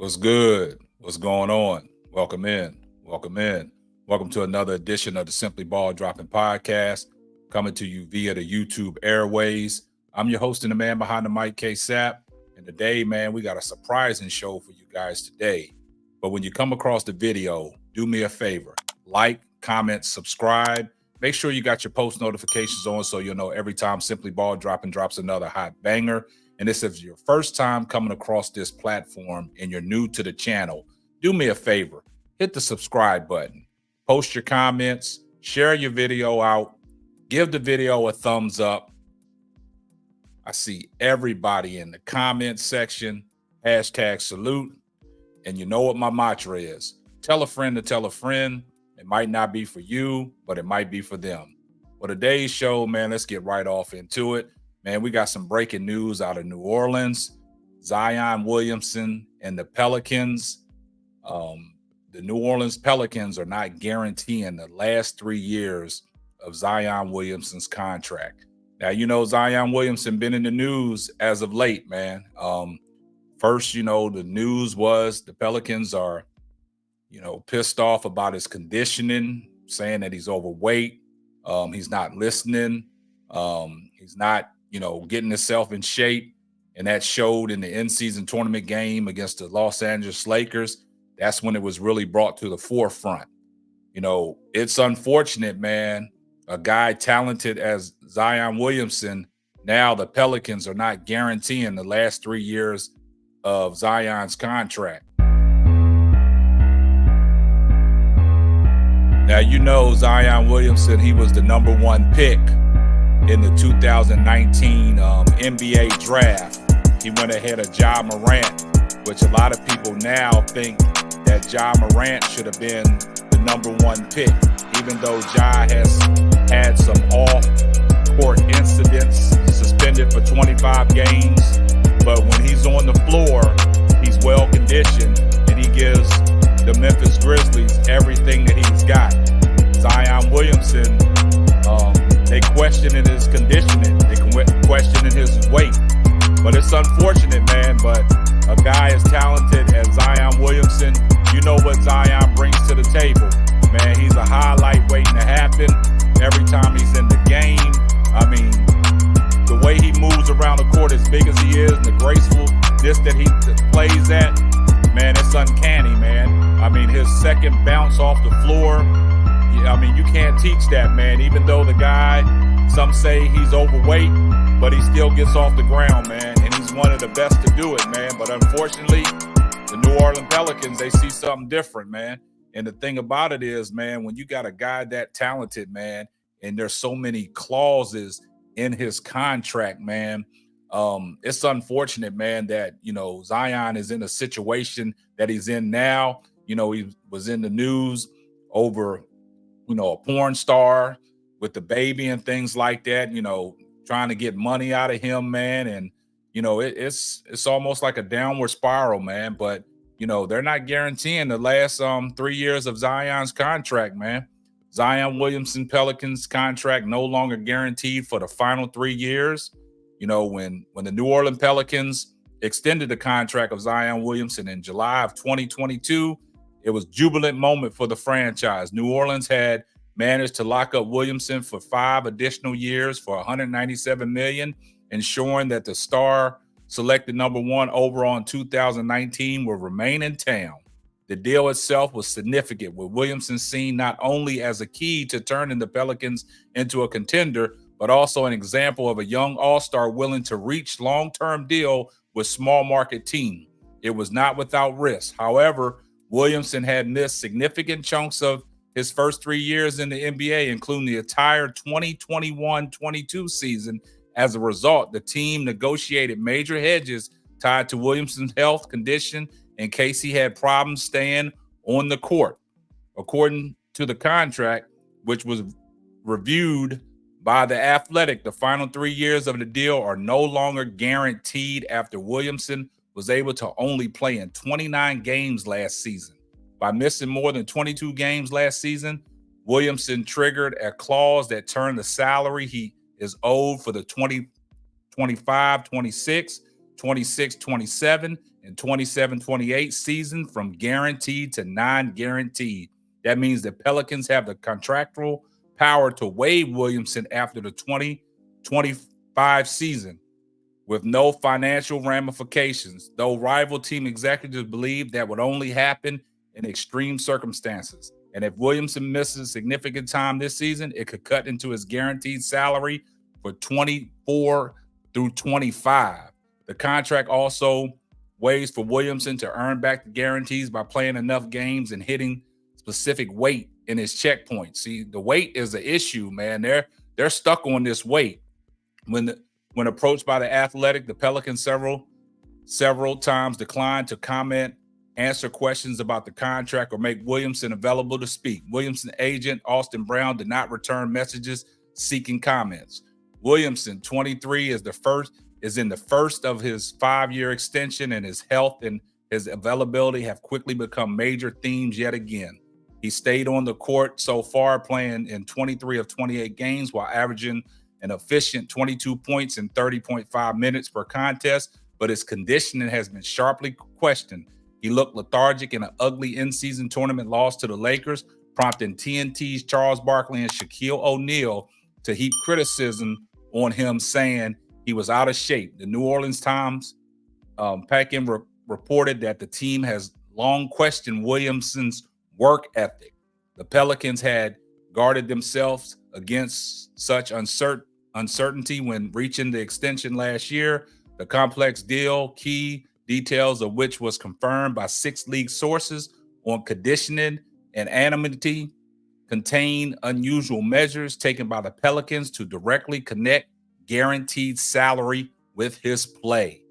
What's good? What's going on? Welcome in. Welcome in. Welcome to another edition of the Simply Ball Dropping Podcast, coming to you via the YouTube airways. I'm your host and the man behind the mic, K Sap. And today, man, we got a surprising show for you guys today. But when you come across the video, do me a favor. Like, comment, subscribe. Make sure you got your post notifications on so you'll know every time Simply Ball Dropping drops another hot banger. And this is your first time coming across this platform and you're new to the channel, do me a favor. Hit the subscribe button. Post your comments. Share your video out. Give the video a thumbs up. I see everybody in the comment section. Hashtag salute. And you know what my mantra is. Tell a friend to tell a friend. It might not be for you, but it might be for them. Well, today's show, man, let's get right off into it. Man, we got some breaking news out of New Orleans. Zion Williamson and the Pelicans. The New Orleans Pelicans are not guaranteeing the last 3 years of Zion Williamson's contract. Now, you know, Zion Williamson been in the news as of late, man. First, you know, the news was the Pelicans are, pissed off about his conditioning, saying that he's overweight. He's not listening. He's not, getting himself in shape. And that showed in the in-season tournament game against the Los Angeles Lakers. That's when it was really brought to the forefront. It's unfortunate, man. A guy talented as Zion Williamson, now the Pelicans are not guaranteeing the last 3 years of Zion's contract. Now, Zion Williamson, he was the number one pick in the 2019 NBA draft. He went ahead of Ja Morant, which a lot of people now think that Ja Morant should have been the number one pick, even though Ja has had some off-court incidents, suspended for 25 games. But when he's on the floor, he's well-conditioned, and he gives the Memphis Grizzlies everything that he's got. Zion Williamson, they questioning his conditioning. They questioning his weight. But it's unfortunate, man. But a guy as talented as Zion Williamson, you know what Zion brings to the table. Man, he's a highlight waiting to happen every time he's in the game. I mean, the way he moves around the court, as big as he is, the gracefulness that he plays at, man, it's uncanny, man. I mean, his second bounce off the floor, you can't teach that, man. Even though the guy, some say he's overweight, but he still gets off the ground, man. And he's one of the best to do it, man. But unfortunately, the New Orleans Pelicans, they see something different, man. And the thing about it is, man, when you got a guy that talented, man, and there's so many clauses in his contract, man, it's unfortunate, man, that, Zion is in a situation that he's in now. He was in the news over, a porn star with the baby and things like that, trying to get money out of him, man. And, it's almost like a downward spiral, man. But, they're not guaranteeing the last 3 years of Zion's contract, man. Zion Williamson Pelicans contract no longer guaranteed for the final 3 years. When the New Orleans Pelicans extended the contract of Zion Williamson in July of 2022, it was a jubilant moment for the franchise. New Orleans had managed to lock up Williamson for 5 additional years for $197 million, ensuring that the star selected number one overall in 2019 will remain in town. The deal itself was significant, with Williamson seen not only as a key to turning the Pelicans into a contender, but also an example of a young all-star willing to reach long-term deal with small market team. It was not without risk. However, Williamson had missed significant chunks of his first 3 years in the NBA, including the entire 2021-22 season. As a result, the team negotiated major hedges tied to Williamson's health condition in case he had problems staying on the court. According to the contract, which was reviewed by The Athletic, the final 3 years of the deal are no longer guaranteed after Williamson was able to only play in 29 games last season. By missing more than 22 games last season, Williamson triggered a clause that turned the salary he is owed for the 2025-26, 26-27, in 27-28 season from guaranteed to non-guaranteed. That means the Pelicans have the contractual power to waive Williamson after the 2025 season with no financial ramifications, though rival team executives believe that would only happen in extreme circumstances. And if Williamson misses significant time this season, it could cut into his guaranteed salary for 24 through 25. The contract also ways for Williamson to earn back the guarantees by playing enough games and hitting specific weight in his checkpoint. See, the weight is the issue, man. They're stuck on this weight. When approached by The Athletic, the Pelicans several times declined to comment, answer questions about the contract, or make Williamson available to speak. Williamson agent Austin Brown did not return messages seeking comments. Williamson, 23, is in the first of his 5-year extension, and his health and his availability have quickly become major themes yet again. He stayed on the court so far, playing in 23 of 28 games while averaging an efficient 22 points in 30.5 minutes per contest, but his conditioning has been sharply questioned. He looked lethargic in an ugly in-season tournament loss to the Lakers, prompting TNT's Charles Barkley and Shaquille O'Neal to heap criticism on him, saying he was out of shape. The New Orleans Times reported that the team has long questioned Williamson's work ethic. The Pelicans had guarded themselves against such uncertainty when reaching the extension last year. The complex deal, key details of which was confirmed by 6 league sources on conditioning and anonymity, contain unusual measures taken by the Pelicans to directly connect guaranteed salary with his play.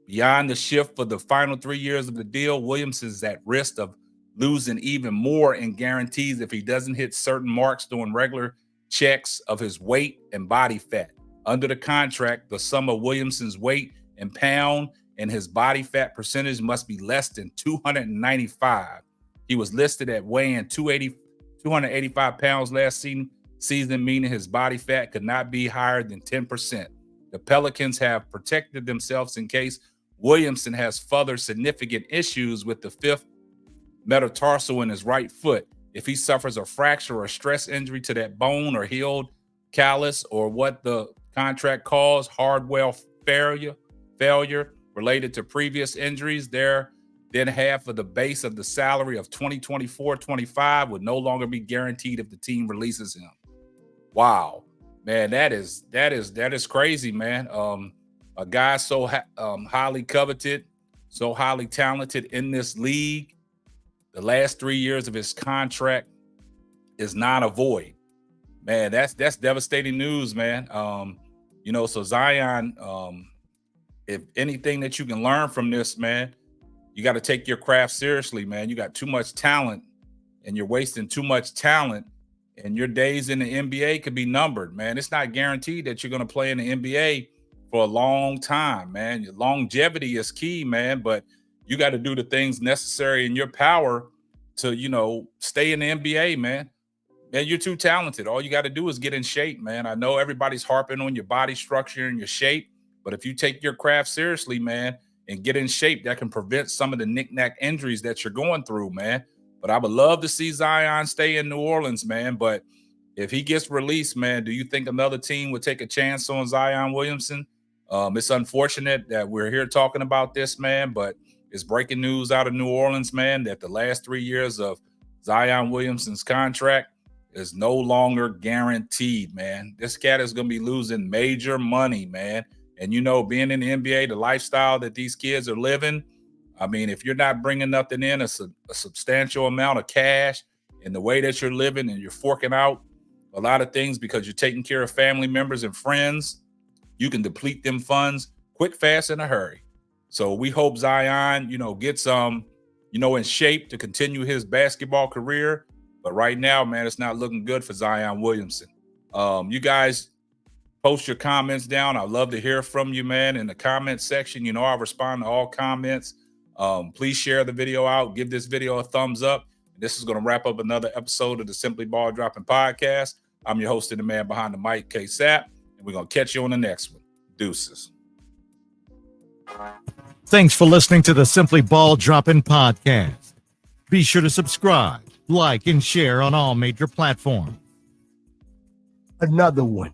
Beyond the shift for the final 3 years of the deal, Williamson is at risk of losing even more in guarantees if he doesn't hit certain marks during regular checks of his weight and body fat. Under the contract, the sum of Williamson's weight in pound and his body fat percentage must be less than 295. He was listed at weighing 285 pounds last season, meaning his body fat could not be higher than 10%. The Pelicans have protected themselves in case Williamson has further significant issues with the 5th metatarsal in his right foot. If he suffers a fracture or a stress injury to that bone or healed callus, or what the contract calls hardware failure related to previous injuries, then half of the base of the salary of 2024-25 would no longer be guaranteed if the team releases him. Wow, man, that is crazy, man. A guy so highly coveted, so highly talented in this league, the last 3 years of his contract is not a void. Man, that's devastating news, man. So Zion, if anything that you can learn from this, man, you got to take your craft seriously, man. You got too much talent and you're wasting too much talent, and your days in the NBA could be numbered, man. It's not guaranteed that you're going to play in the NBA for a long time, man. Your longevity is key, man, but you got to do the things necessary in your power to, stay in the NBA, man. Man, you're too talented. All you got to do is get in shape, man. I know everybody's harping on your body structure and your shape, but if you take your craft seriously, man, and get in shape, that can prevent some of the knick-knack injuries that you're going through, man. But I would love to see Zion stay in New Orleans, man. But if he gets released, man, do you think another team would take a chance on Zion Williamson? It's unfortunate that we're here talking about this, man, but it's breaking news out of New Orleans, man, that the last 3 years of Zion Williamson's contract is no longer guaranteed, man. This cat is going to be losing major money, man. And, being in the NBA, the lifestyle that these kids are living, I mean, if you're not bringing nothing in, a substantial amount of cash in the way that you're living, and you're forking out a lot of things because you're taking care of family members and friends, you can deplete them funds quick, fast, in a hurry. So we hope Zion, gets in shape to continue his basketball career. But right now, man, it's not looking good for Zion Williamson. You guys post your comments down. I'd love to hear from you, man, in the comment section. I respond to all comments. Please share the video out. Give this video a thumbs up. This is going to wrap up another episode of the Simply Ball Dropping Podcast. I'm your host and the man behind the mic, K Sapp, and we're going to catch you on the next one. Deuces. Thanks for listening to the Simply Ball Dropping podcast. Be sure to subscribe, like, and share on all major platforms. Another one.